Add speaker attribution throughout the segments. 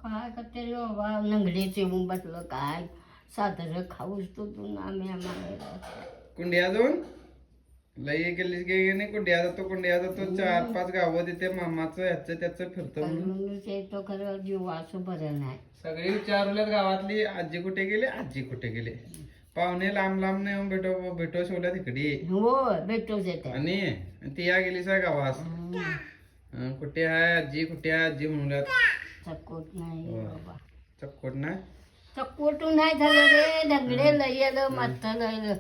Speaker 1: काय करते रे बाबा नंगडीच येऊन बसलं काय साधं खाऊच तो तू आम्ही आम्हाला
Speaker 2: कुंडिया जाऊन लई गेलीस गे नाही कुंडिया जातो 4-5 गावं तिथे मामाचं ह्याचं त्याचं फिरतो म्हणून
Speaker 1: तो खरं जीव असं बरं नाही
Speaker 2: सगळी विचारल्यात गावातली आजी कुठे गेले पाहुणे लांब नाही येऊन भेटो शिवल्या तिकडे
Speaker 1: हो भेटोच येते
Speaker 2: आणि ती या गेली सा गावास कुठे आहे आजी म्हणूयात
Speaker 1: चक्कोट नाही बाबा
Speaker 2: चक्कोट नाही
Speaker 1: चक्कोटून नाही झालं रे दगडे लय आलं मात्र लय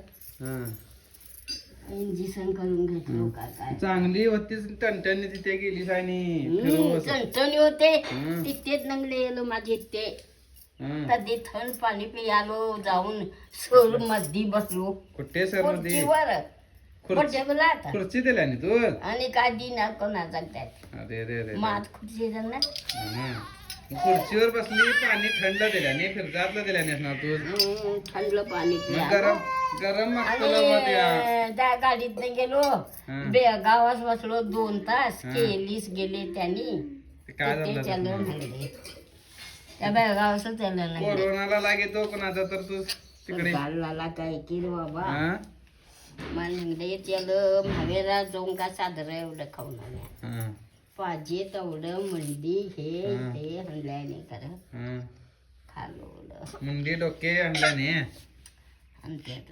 Speaker 1: इंजेक्शन करून घेतलो काय
Speaker 2: चांगली होती टणटणी तिथे गेलीस आणि
Speaker 1: चणचणी होते तिथेच नंगले गेलो माझे ते कधी थंड पाणी पियालो जाऊन सोर मध्ये बसलो
Speaker 2: कुठे सर
Speaker 1: खुर्चीवर बड्डेला आता
Speaker 2: खुर्ची दिल्याने तू
Speaker 1: आणि काय दिना कोणाचा त्यात
Speaker 2: अरे
Speaker 1: मात खुर्ची ना
Speaker 2: खुर्चीवर बसली पाणी थंड दिल्याने फिरजातलं दिल्याने ना तू
Speaker 1: थंड पाणी
Speaker 2: गरम
Speaker 1: त्या गाडीत गेलो गावात बसलो 2 तास केलीस गेले त्यांनी
Speaker 2: काय झालं
Speaker 1: त्या बेळगावच त्याला नाही
Speaker 2: कोरोनाला लागेतो कोणाचा तर तू तिकडे
Speaker 1: काढला काय की रे बाबा म्हणजे त्याला महावेरा जाऊन का साधर एवढं खाऊन आल्या पाहिजे तेवढं मंडी हे हंडल्याने खरं खालो
Speaker 2: मुंडी डोके आणल्याने
Speaker 1: आणि त्यात